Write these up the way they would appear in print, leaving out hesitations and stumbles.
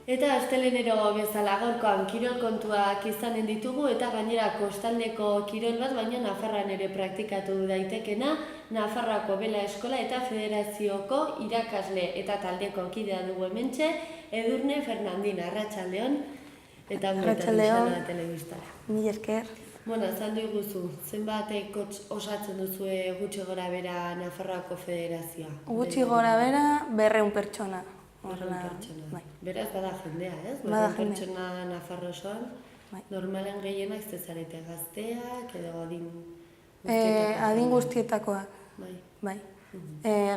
Eta astelenero bezala gaurkoan kirol kontuak izanen ditugu eta gainera kostaldeko kirol bat, baina Nafarroan ere praktikatu daitekena, Nafarroako Bela Eskola eta Federazioko irakasle eta taldeko kidea dugu hementxe, Edurne Fernandina, arratsaldeon, eta bueltan izana telebistara. Mila esker. Bueno, azaldu iguzu, zenbatek osatzen duzue gutxi gora bera Nafarroako Federazioa? Gutxi gora bera 200 pertsona. Bai. Beraz bada jendea, ez? Bada jendea. Pertsona Nafarro osoan, normalen gehienak zarete gazteak edo adin guztietakoak? Adin guztietakoak, Bai.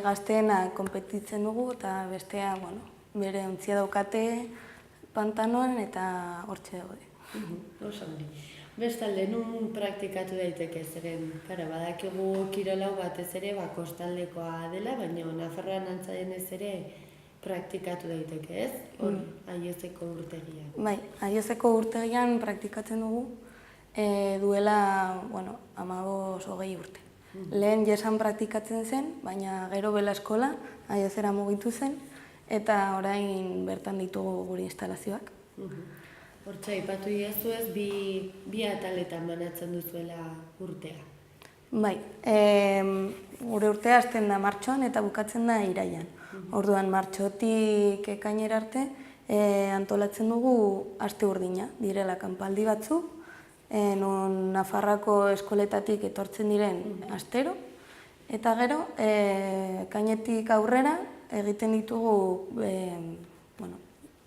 Gazteena konpetitzen dugu eta bestea, bere ontzia daukate pantanoan eta hortxe daude. Oso hori. Bestalde, nun praktikatu daiteke zeren, badakigu kirolau batez ere kostaldekoa dela, baina Nafarroan antza denez ere praktikatu daiteke, ez? Hori, Aiozeko urtegian. Bai, Aiozeko urtegian praktikatzen dugu duela, 15-20 urte. Lehen jesan praktikatzen zen, baina gero Bela Eskola Aiozera mugitu zen, eta orain bertan ditugu gure instalazioak. Hortza, ipatu diezu ez, bi ataletan banatzen duzuela urtea. Bai, gure urtea hasten da martxoan eta bukatzen da irailean. Orduan, martxotik ekainera arte antolatzen dugu aste urdina, direla kanpaldi batzu, non Nafarroako eskoletatik etortzen diren astero, eta gero, ekainetik aurrera egiten ditugu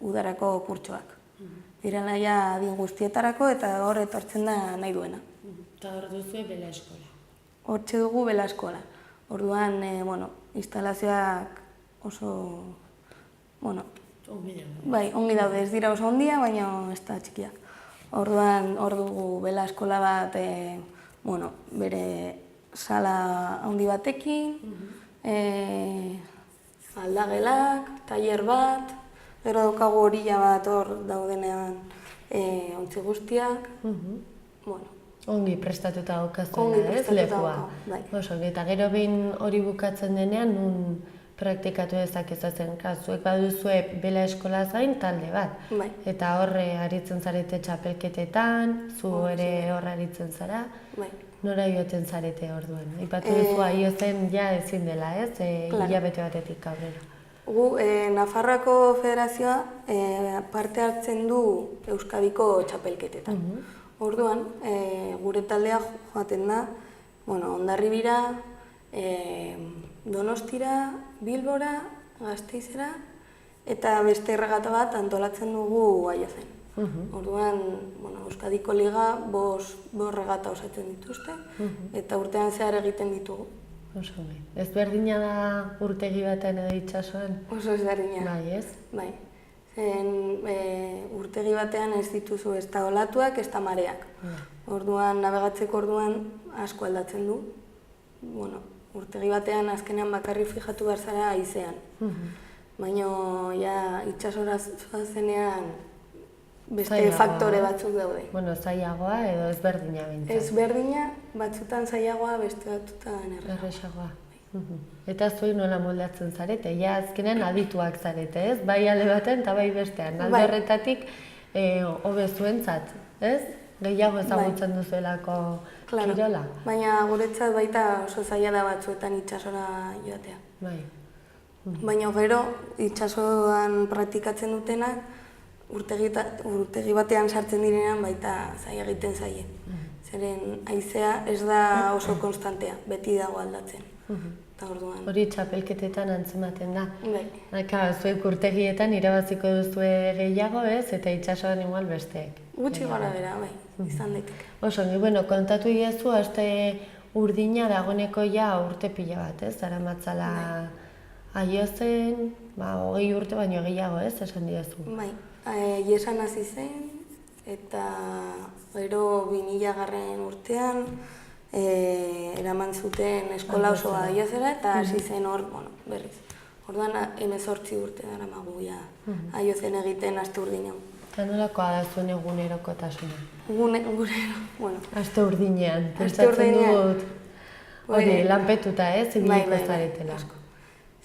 udarako kurtsoak. Direla ja adin guztietarako eta hor etortzen da nahi duena. Eta hor duzue Bela Eskola? Hortxe dugu Bela Eskola. Orduan, instalazioak oso, ongi daude, ez dira oso ondia, baina ez da txikiak. Orduan, hor dugu Bela Eskola bat, bere sala handi batekin, aldagelak, tailer bat, gero daukagu horila bat hor daudenean ontzi guztiak. Ongi prestatuta daukazuela, ez, lekua. Oso, eta gero behin hori bukatzen denean, nun praktikatu dezakezazen, zuek baduzue Bela Eskolaz gain talde bat. Eta horre aritzen zarete txapelketetan, zu ere horre aritzen zara. Nora joaten zarete orduan. Ipatu duzu Aiozen ja ezin dela, ez? Hilabete batetik aurrera. Gu, Nafarroako Federazioa parte hartzen du Euskadiko txapelketetan. Orduan, gure taldea joaten da, Hondarribira, Donostira, Bilbora, Gasteizera, eta beste erregata bat antolatzen dugu Aiozen. Orduan, Euskadiko Liga 5 regata osatzen dituzte, eta urtean zehar egiten ditugu. Oso bai. Ez berdina da urtegi batean edo itsasoan? Oso ez berdina. Bai, ez? Bai. Urtegi batean ez dituzu ez da olatuak, ez da mareak. Orduan, navegatzeko orduan asko aldatzen du. Urtegi batean azkenean bakarri fijatu behar zara haizean. Baina, itxasora zenean beste faktore batzuk daude. Zailagoa edo ezberdina bintzen? Ezberdina, batzutan zailagoa, beste batzutan errazagoa. Eta zuek nola moldatzen zarete? Ja, azkenean adituak zarete, ez? Bai alde batean eta bai bestean. Alde horretatik hobe zuentzat, ez? Gehiago ezagutzen duzuelako kirola. Baina guretzat baita oso zaila da batzuetan itsasora joatea. Baina gero, itsasoan praktikatzen dutenak, urtegi batean sartzen direnean baita zaila egiten zaie. Zeren haizea ez da oso konstantea, beti dago aldatzen. Hori txapelketetan antzematen da. Bai. Zuek urtegietan irabaziko duzue gehiago, ez? Eta itsasoan igual besteek. Gutxi gora bera, bai, izan daiteke. Oso, kontatu iezu, aste urdina dagoeneko ja urte pila bat, ez? Daramatzala Aiozen, 20 urte baino gehiago, ez? Esan diezu. Bai, jesan hasi zen, eta gero 2000 urtean eraman zuten eskola osoa Aiozera eta hasi zen hor, berriz. Orduan 18 urte daramagu Aiozen egiten aste urdin hau. Eta nolakoa da zuen egunerokotasuna? Egunero, Aste urdinean, prestatzen dut hori lanpetuta, ez? Ibiliko zaretela.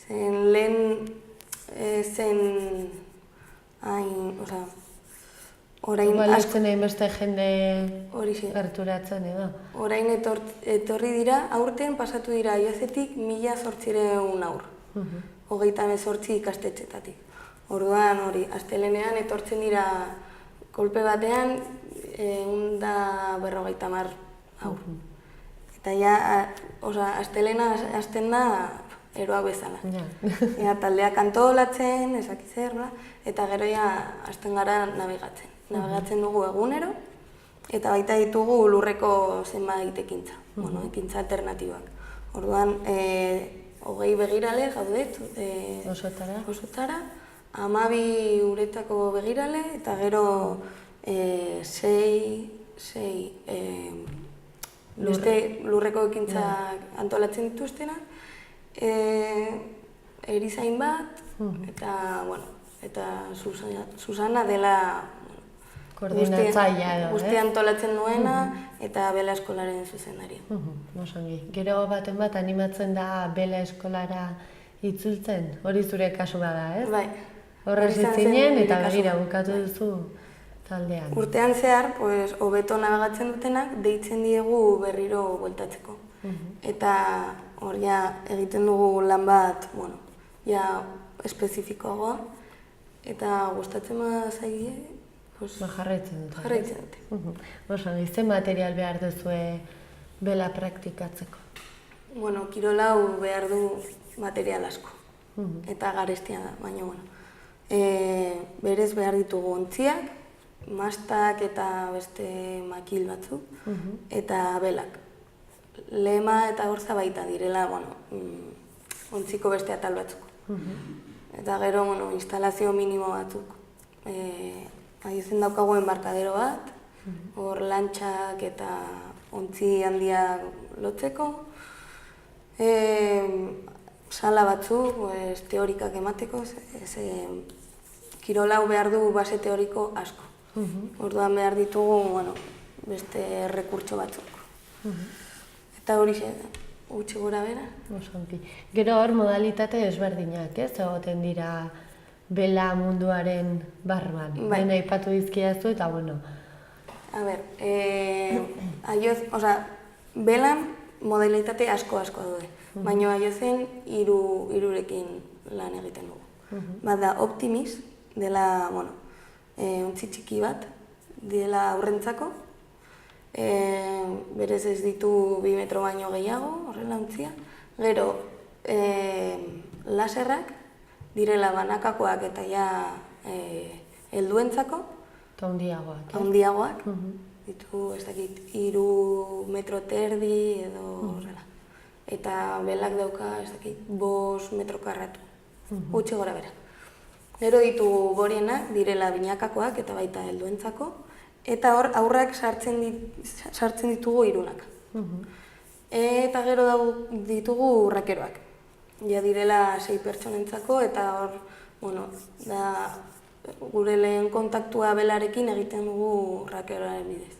Zen lehen zen orain Baletzen egin beste jende gerturatzen edo. Orain etorri dira, aurten pasatu dira iazetik 1.800 aur. 38 ikastetxetatik. Orduan hori, astelenean etortzen dira kolpe batean 150 aur. Eta ja, astelena hasten da eroa bezala. Taldeak antolatzen, ezakizer, eta gero ja hasten gara nabigatzen. Nabigatzen dugu egunero, eta baita ditugu lurreko zenbait ekintza, ekintza alternatibak. Orduan, 20 begirale gaudet osotara, 12 uretako begirale, eta gero 6 lurreko ekintzak antolatzen dituztenak, erizain bat, eta Susana dela koordinatzailea edo, guztia antolatzen duena eta bela eskolaren zuzendaria. Osongi. Gero baten bat animatzen da bela eskolara itzultzen, hori zure kasu bada, ez? Bai. Horrez itzinen eta begira bukatu duzu taldean. Urtean zehar, hobeto nabigatzen dutenak, deitzen diegu berriro bueltatzeko. Eta hor egiten dugu lan bat, espezifikoagoa, eta gustatzen zaie, jarraitzen dute. Jarraitzen dute. Osongi, ze material behar duzue bela praktikatzeko? Kirol hau behar du material asko, eta garestia da, baina berez behar ditugu ontziak, mastak eta beste makil batzuk, eta belak. Lema eta horza baita direla, ontziko beste atal batzuk. Eta gero, instalazio minimo batzuk. Aizen daukagu enbarkadero bat, hor lantxak eta ontzi handiak lotzeko, sala batzuk, teorikak emateko, kirol hau behar du base teoriko asko. Orduan behar ditugu, beste rekurtso batzuk. Eta hori gutxi gora bera. Gero hor modalitate ezberdinak, ez? Egoten dira bela munduaren barruan. Baina aipatu dizkidazu eta A ber, belan modalitate asko daude. Baina aiozen hirurekin lan egiten dugu. Bada Optimis, dela, ontzi txiki bat, dela aurrentzako. Berez ez ditu 2 metro baino gehiago, horrela ontzia. Gero, laserrak, direla banakakoak eta helduentzako. Eta handiagoak. Handiagoak. Ditu, ez dakit, 3 metro terdi edo horrela. Eta belak dauka, ez dakit, 5 metro karratu. Gutxi gora bera. Gero ditugu gorienak, direla binakakoak eta baita helduentzako. Eta hor, aurrak sartzen ditugu 3. Eta gero ditugu rakeroak. Ja direla 6 pertsonentzako eta hor, gure lehen kontaktua belarekin egiten dugu rakeroaren bidez.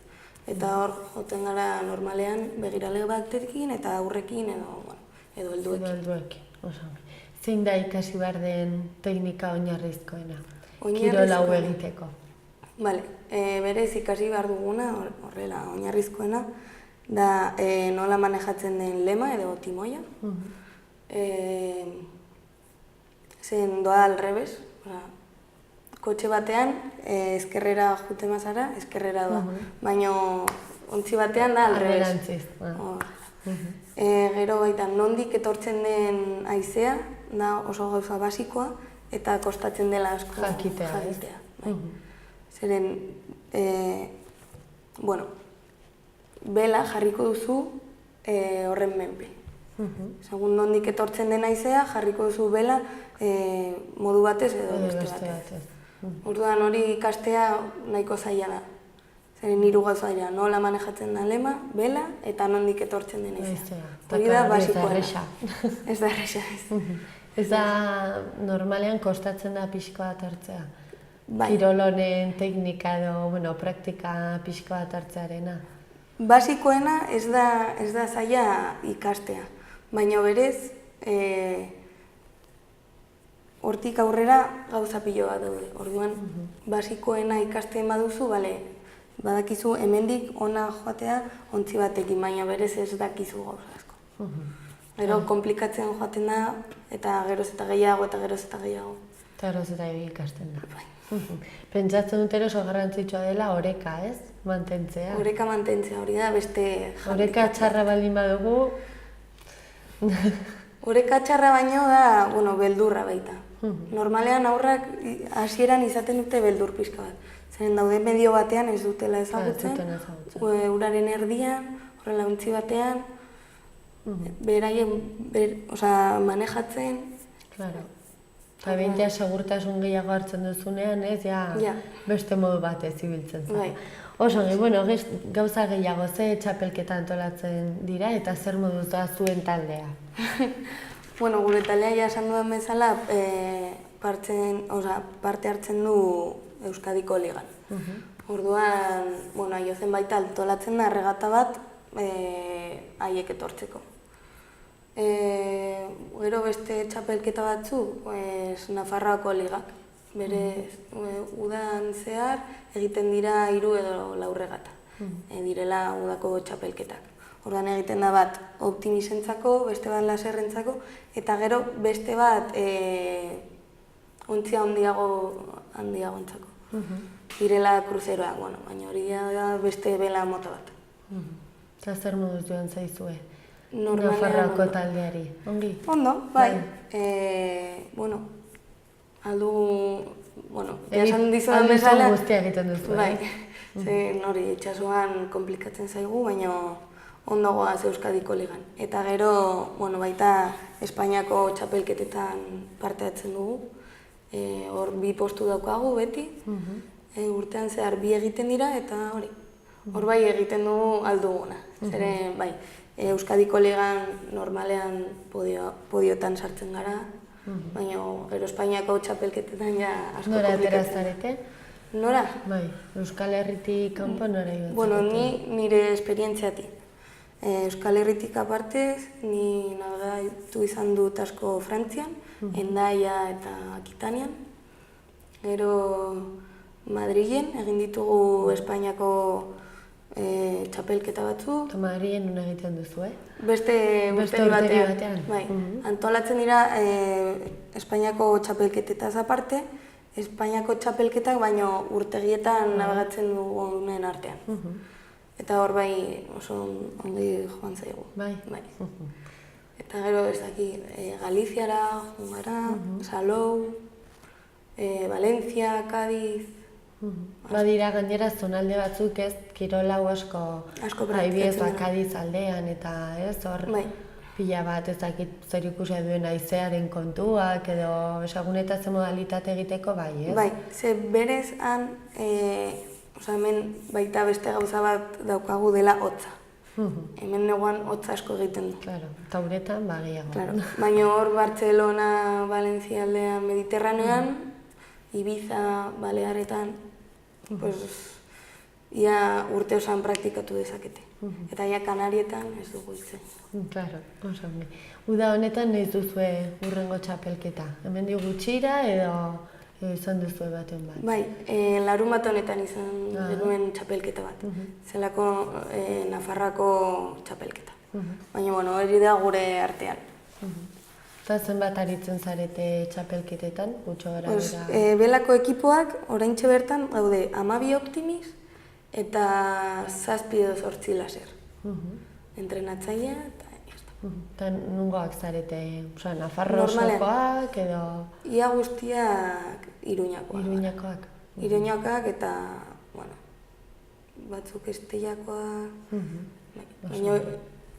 Eta hor, joten gara normalean begirale batekin eta aurrekin edo helduekin. Zein da ikasi behar den teknika oinarrizkoena? Kirol hau egiteko. Berez ikasi behar duguna, horrela, oinarrizkoena, da nola manejatzen den lema edo timoia. Zen doa alrebes, kotxe batean ezkerrera juten mazara, ezkerrera doa. Baina ontzi batean da alrebes. Gero baita, nondik etortzen den haizea, da oso gauza basikoa, eta kostatzen dela asko jakitea. Zeren, bela jarriko duzu horren menpe. Segun nondik etortzen den haizea, jarriko duzu bela modu batez edo beste batez. Orduan hori ikastea nahiko zaila da. Zeren 3 gauza dira, nola manejatzen da lema, bela eta nondik etortzen den haizea. Hori da basikoa. Ez da erresa. Ez da normalean kostatzen da pixko bat hartzea. Kirol honen teknika edo, praktika pixko bat hartzearena. Basikoena ez da zaila ikastea, baina berez hortik aurrera gauza pilo bat daude. Orduan, basikoena ikasten baduzu, badakizu hemendik ona joatea ontzi batekin, baina berez ez dakizu gauza asko. Gero, komplikatzen joaten da, eta geroz eta gehiago, eta geroz eta gehiago. Eta geroz eta ikasten da. Pentsatzen dut oso garrantzitsua dela oreka, ez? Mantentzea. Oreka mantentzea, hori da beste... Oreka txarra baldin badugu... Oreka txarra baino da, beldurra baita. Normalean aurrak hasieran izaten dute beldur pixka bat. Zeren daude medio batean ez dutela ezagutzen, uraren erdian, horrela untzi batean, beraien manejatzen. Claro. Eta bintia segurtasun gehiago hartzen duzunean, ez, beste modu batez ibiltzen zen. Oso, gauza gehiago ze txapelketa antolatzen dira eta zer moduz da zuen taldea? Gure taldea ja esan duen bezala parte hartzen du Euskadiko Ligan. Orduan, aiozen baita antolatzen da erregata bat haiek etortzeko. Gero beste txapelketa batzu, Nafarroako Ligak. Berez, udan zehar egiten dira 3 edo 4 regata. Direla udako txapelketak. Orduan egiten da bat optimistentzako, beste bat laserrentzako, eta gero beste bat ontzia handiagontzako. Direla kruzeroak, baina hori da beste bela mota bat. Eta zer moduz joan zaizue? Nafarroako taldeari, ongi? Ondo, bai. Esan dizudan bezala... Alde guztia egiten duzu, bai. Zen hori itxasuan komplikatzen zaigu, baina ondo goaz Euskadiko Ligan. Eta gero, baita Espainiako txapelketetan parte hartzen dugu. Hor 2 postu daukagu beti, urtean zehar 2 egiten dira, eta hori. Hor bai egiten dugu alduguna. Zeren, bai, Euskadiko Ligan normalean podiotan sartzen gara, baina gero Espainiako txapelketetan ja asko komplikatzen. Nora atera zarete? Nora? Bai, Euskal Herritik kanpo nora ibatzen? Ni nire esperientziatik. Euskal Herritik apartez, ni nabegatu izan dut asko Frantzian, Hendaia eta Akitanian. Gero Madrilen egin ditugu Espainiako txapelketa batzu. Eta Madrilen nuna egiten duzu, Beste urtegi batean. Bai, antolatzen dira Espainiako txapelketetaz aparte, Espainiako txapelketak baino urtegietan nabegatzen dugunen artean. Eta hor bai oso ongi joan zaigu. Bai. Eta gero ez daki Galiziara, Jungara, Salou, Valencia, Cádiz... Badira gainera zonalde batzuk ez, kirolau asko adibidez Cádiz aldean eta ez, hor pila bat ezakit zer ikusia duen haizearen kontuak edo esagunetaz modalitate egiteko bai, ez? Bai, ze berez han, hemen baita beste gauza bat daukagu dela hotza. Hemen neguan hotza asko egiten du. Claro, eta uretan gehiago. Baina hor Bartzelona, Valencia aldean, Mediterranean, Ibiza, Balearetan, ia urte osan praktikatu dezakete. Eta ia Kanarietan ez dugu itzen. Claro, oso ongi. Uda honetan nahiz duzue hurrengo txapelketa? Hemen di gutxira edo izan duzue baten bat? Bai, larun bat honetan izan genuen txapelketa bat. Zelako Nafarroako txapelketa. Baina, hori da gure artean. Eta zenbat aritzen zarete txapelketetan, gutxo gara dira? Belako ekipoak oraintxe bertan gaude 12 optimiz eta 7 edo 8 laser. Entrenatzailea eta jazta. Eta nungoak zarete, Nafarro osokoak edo... Ia guztiak Iruñakoak. Iruñakoak. Iruñakoak eta, batzuk Esteiakoak, baina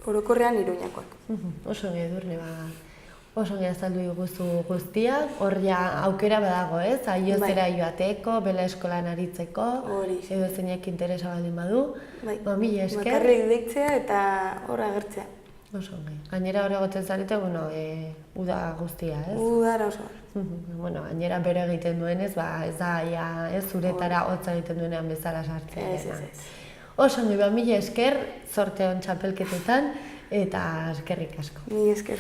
orokorrean Iruñakoak. Oso Edurne oso azaldu diguzu guztiak, hor aukera badago ez, aiozera joateko, bela eskolan aritzeko, edo zeinek interesa baldin badu. Mila esker. Bakarrik deitzea eta hor agertzea. Oso ongi. Gainera hor egoten zarete, uda guztia, ez? Udara oso. Gainera bero egiten duenez, ez da, ez zuretara hotza egiten duenean bezala sartzen. Ez. Oso ongi, mila esker, zorte hon txapelketetan, eta eskerrik asko. Mila esker.